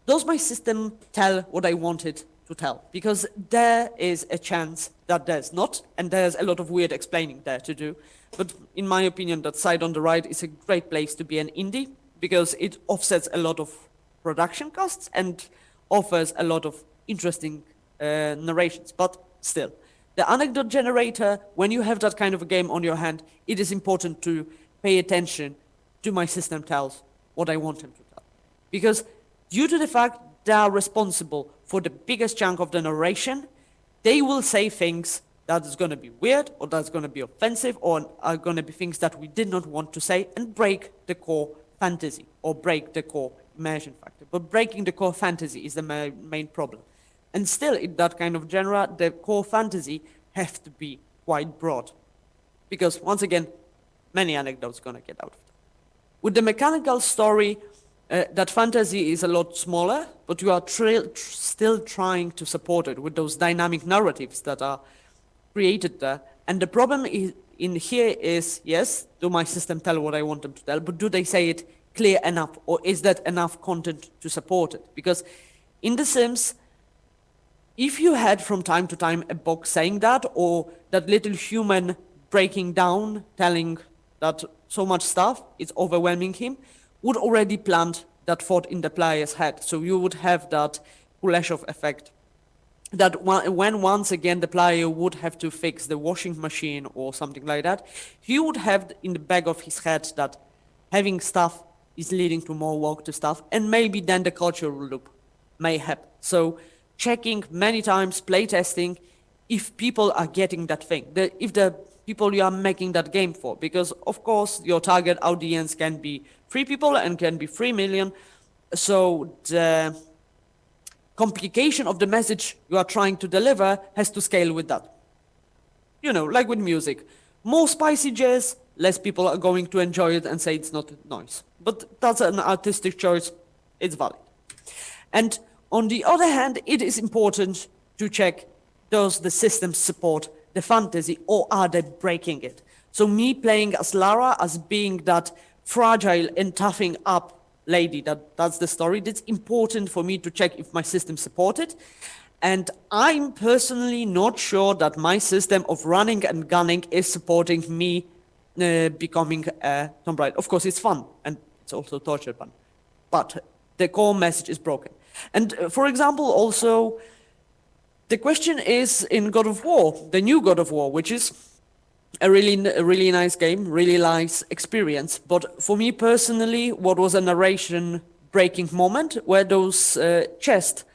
does my system tell what I want it to tell? Because there is a chance that there's not, and there's a lot of weird explaining there to do. But in my opinion, that side on the right is a great place to be an indie, because it offsets a lot of production costs and offers a lot of interesting narrations. But still, the Anecdote Generator, when you have that kind of a game on your hand, it is important to pay attention to my system tells what I want them to tell. Because due to the fact they are responsible for the biggest chunk of the narration, they will say things that is going to be weird, or that's going to be offensive, or are going to be things that we did not want to say, and break the core fantasy, or break the core immersion factor. But breaking the core fantasy is the main problem. And still, in that kind of genre, the core fantasy have to be quite broad. Because, once again, many anecdotes going to get out of that. With the mechanical story, that fantasy is a lot smaller, but you are still trying to support it with those dynamic narratives that are created there. And the problem in here is, yes, do my system tell what I want them to tell, but do they say it clear enough, or is that enough content to support it? Because in The Sims, if you had from time to time a box saying that, or that little human breaking down, telling that so much stuff, it's overwhelming him, would already plant that thought in the player's head. So you would have that Kuleshov effect, that when once again the player would have to fix the washing machine or something like that, he would have in the back of his head that having stuff is leading to more work to stuff, and maybe then the cultural loop may happen. So checking many times, playtesting, if people are getting that thing, if the people you are making that game for, because of course your target audience can be 3 people and can be 3 million, so the complication of the message you are trying to deliver has to scale with that. You know, like with music. More spicy jazz, less people are going to enjoy it and say it's not noise. But that's an artistic choice, it's valid. And on the other hand, it is important to check, does the system support the fantasy, or are they breaking it? So me playing as Lara, as being that fragile and toughing up lady that does the story. It's important for me to check if my system support it. And I'm personally not sure that my system of running and gunning is supporting me becoming a Tomb Raider. Of course, it's fun, and it's also torture fun. But the core message is broken. And for example, also, the question is in God of War, the new God of War, which is a really nice game, really nice experience. But for me personally, what was a narration breaking moment were those chest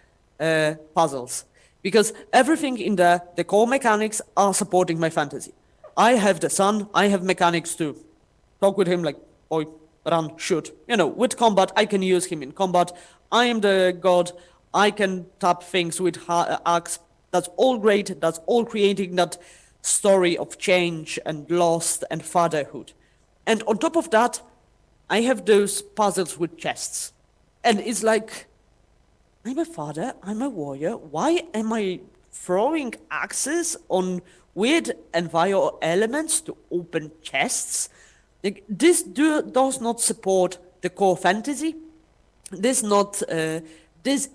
puzzles. Because everything in the core mechanics are supporting my fantasy. I have the son, I have mechanics too. Talk with him like, boy, run, shoot. You know, with combat, I can use him in combat. I am the god, I can tap things with axe. That's all great, that's all creating that story of change and loss and fatherhood. And on top of that, I have those puzzles with chests. And it's like, I'm a father, I'm a warrior, why am I throwing axes on weird enviro elements to open chests? Like, this does not support the core fantasy. This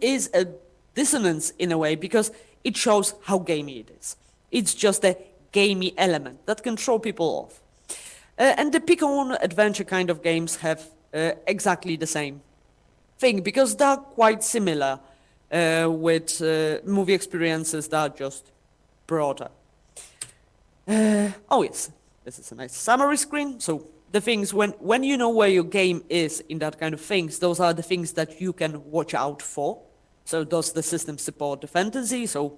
is a dissonance in a way, because it shows how gamey it is. It's just a gamey element that can throw people off. And the pick-on-adventure kind of games have exactly the same thing, because they're quite similar with movie experiences that are just broader. Oh yes, this is a nice summary screen. So the things, when you know where your game is in that kind of things, those are the things that you can watch out for. So does the system support the fantasy? So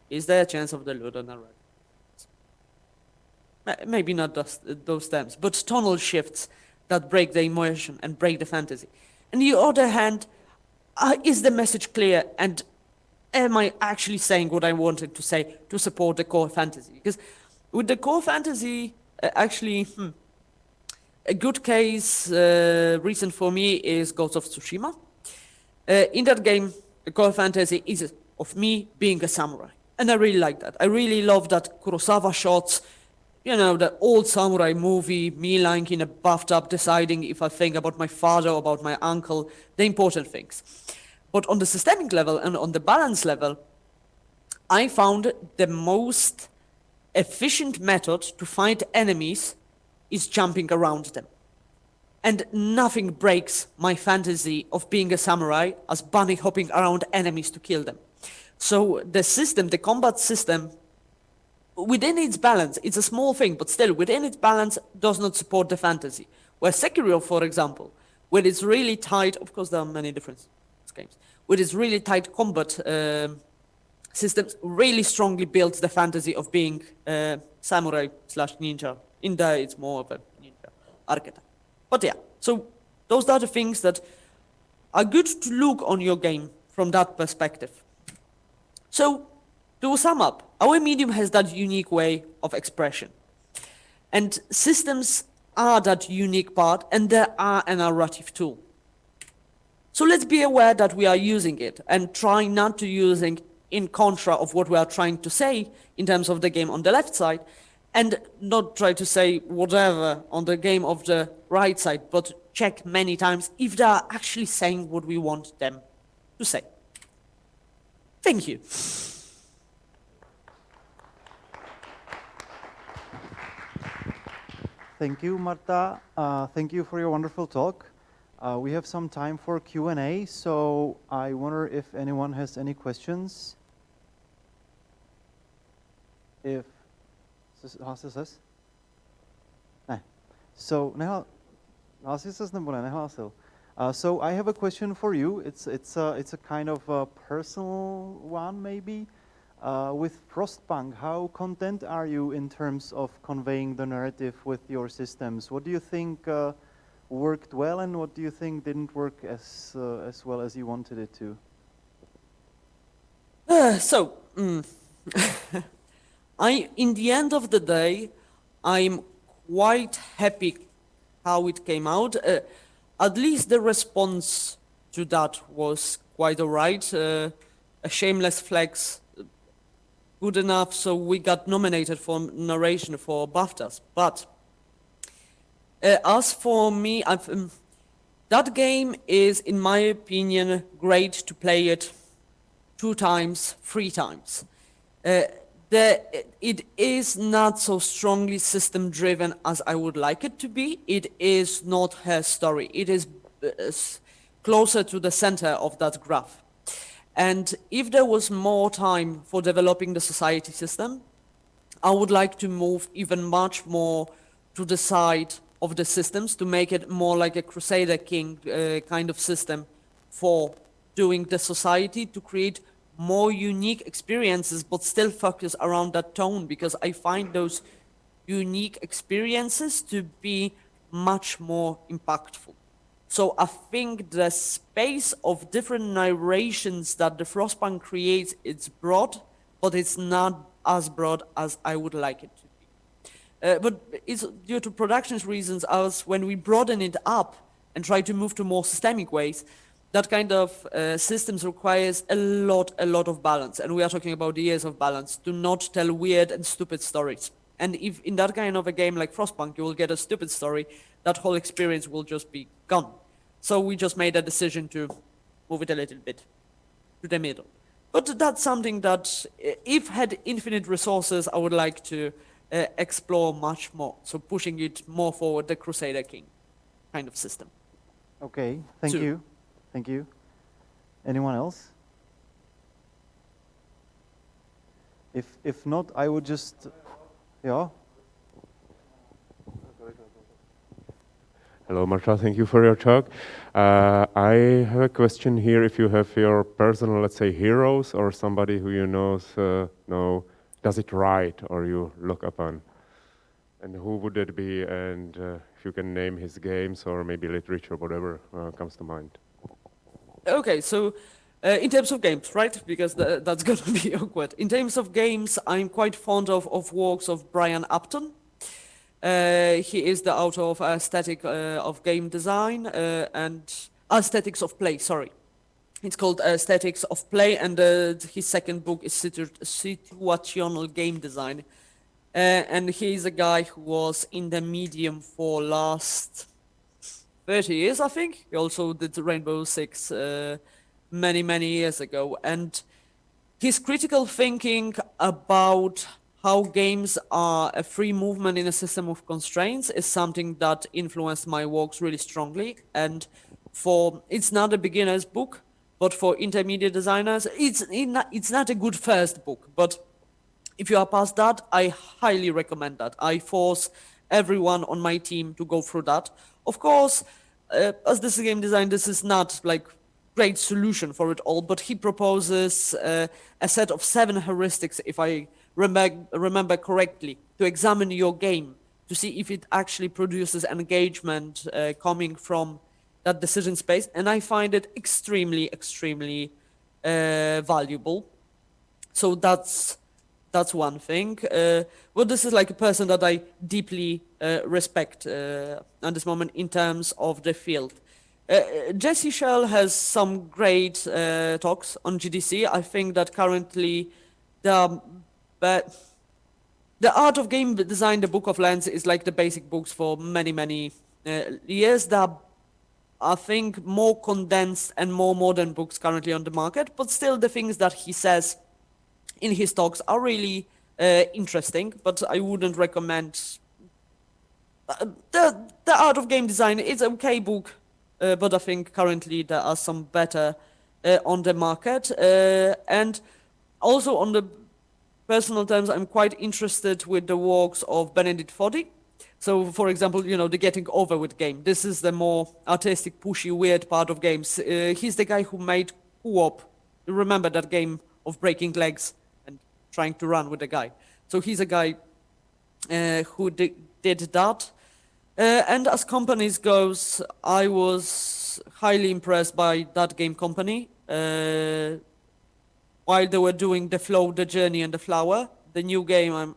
is there a chance of the Ludonarrative? Maybe not those terms, but tonal shifts that break the immersion and break the fantasy. On the other hand, is the message clear, and am I actually saying what I wanted to say to support the core fantasy? Because with the core fantasy, a good case recent for me is Ghost of Tsushima. In that game, the core fantasy is of me being a samurai. And I really like that. I really love that Kurosawa shots, you know, the old samurai movie, me lying in a bathtub deciding if I think about my father or about my uncle, the important things. But on the systemic level and on the balance level, I found the most efficient method to fight enemies is jumping around them. And nothing breaks my fantasy of being a samurai as bunny hopping around enemies to kill them. So the system, the combat system, within its balance, it's a small thing, but still within its balance does not support the fantasy. Where Sekiro, for example, with its really tight, of course there are many different games, with its really tight combat systems, really strongly builds the fantasy of being samurai / ninja. In there, it's more of a ninja archetype. But yeah, so those are the things that are good to look on your game from that perspective. So, to sum up, our medium has that unique way of expression. And systems are that unique part, and they are a narrative tool. So let's be aware that we are using it, and try not to using in contra of what we are trying to say in terms of the game on the left side, and not try to say whatever on the game of the right side, but check many times if they are actually saying what we want them to say. Thank you. Thank you, Marta. Thank you for your wonderful talk. We have some time for Q&A, so I wonder if anyone has any questions. If hlásil ses? Ne. So hlásil ses nebo ne? Nehlásil. So I have a question for you. It's a kind of a personal one, maybe. With Frostpunk, how content are you in terms of conveying the narrative with your systems? What do you think worked well, and what do you think didn't work as well as you wanted it to? In the end of the day, I'm quite happy how it came out. At least the response to that was quite alright. A shameless flex, good enough, so we got nominated for narration for BAFTAs. But as for me, That game is, in my opinion, great to play it 2 times, 3 times. It is not so strongly system driven as I would like it to be. It is not her story. It is closer to the center of that graph. And if there was more time for developing the society system, I would like to move even much more to the side of the systems to make it more like a Crusader King kind of system for doing the society, to create more unique experiences, but still focus around that tone, because I find those unique experiences to be much more impactful. So I think the space of different narrations that the Frostpunk creates, it's broad, but it's not as broad as I would like it to be. But it's due to production reasons, as when we broaden it up and try to move to more systemic ways, that kind of systems requires a lot of balance. And we are talking about years of balance to not tell weird and stupid stories. And if in that kind of a game like Frostpunk, you will get a stupid story, that whole experience will just be gone. So we just made a decision to move it a little bit to the middle. But that's something that, if had infinite resources, I would like to explore much more. So pushing it more forward, the Crusader King kind of system. Okay, thank you. Thank you. Anyone else? If not, I would just, yeah. Hello, Marta. Thank you for your talk. I have a question here. If you have your personal, let's say, heroes or somebody who you know does it right or you look upon, and who would that be? And if you can name his games or maybe literature, whatever comes to mind. Okay, so in terms of games, right? Because that's going to be awkward. In terms of games, I'm quite fond of works of Brian Upton. He is the author of Aesthetic of Game Design and Aesthetics of Play, sorry. It's called Aesthetics of Play, and his second book is Situational Game Design. And he's a guy who was in the medium for last 30 years, I think. He also did Rainbow Six many years ago. And his critical thinking about how games are a free movement in a system of constraints is something that influenced my works really strongly. And it's not a beginner's book, but for intermediate designers, it's not a good first book. But if you are past that, I highly recommend that. I force everyone on my team to go through that. Of course, as this is game design, this is not like great solution for it all, but he proposes a set of 7 heuristics, if I remember correctly, to examine your game, to see if it actually produces engagement coming from that decision space. And I find it extremely valuable. So that's one thing. Well, this is like a person that I deeply respect at this moment in terms of the field. Jesse Shell has some great talks on GDC. I think that currently the Art of Game Design, the Book of Lens, is like the basic books for many years. There are, I think, more condensed and more modern books currently on the market, but still the things that he says in his talks are really interesting, but I wouldn't recommend the Art of Game Design. It's an okay book, but I think currently there are some better on the market. And also on the personal terms, I'm quite interested with the works of Benedict Foddy. So, for example, the Getting Over With game. This is the more artistic, pushy, weird part of games. He's the guy who made Co-op. You remember that game of breaking legs and trying to run with the guy. So he's a guy who did that. And as companies goes, I was highly impressed by that game company. While they were doing The Flow, The Journey, and The Flower, the new game,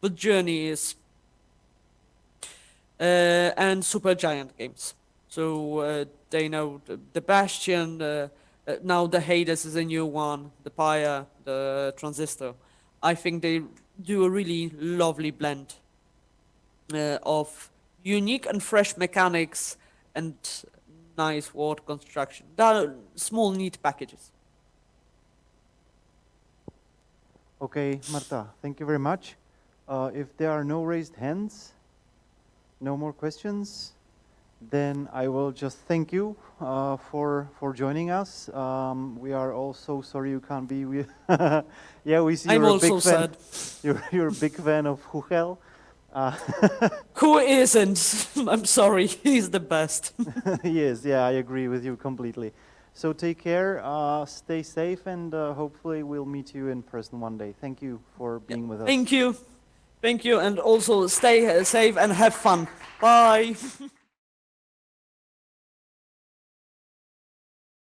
but Journey is... and Supergiant games. So they know the Bastion, now the Hades is a new one, the Pyre, the Transistor. I think they do a really lovely blend of unique and fresh mechanics and nice word construction. They're small, neat packages. Okay, Marta, thank you very much. If there are no raised hands, no more questions, then I will just thank you for joining us. We are all so sorry you can't be with. Yeah, we see I'm you're a also big fan. sad. You're a big fan of Huchel. Who isn't? I'm sorry, he's the best. Yes, yeah, I agree with you completely. So take care, stay safe, and hopefully we'll meet you in person one day. Thank you for being with us. Thank you. Thank you, and also stay safe and have fun. Bye.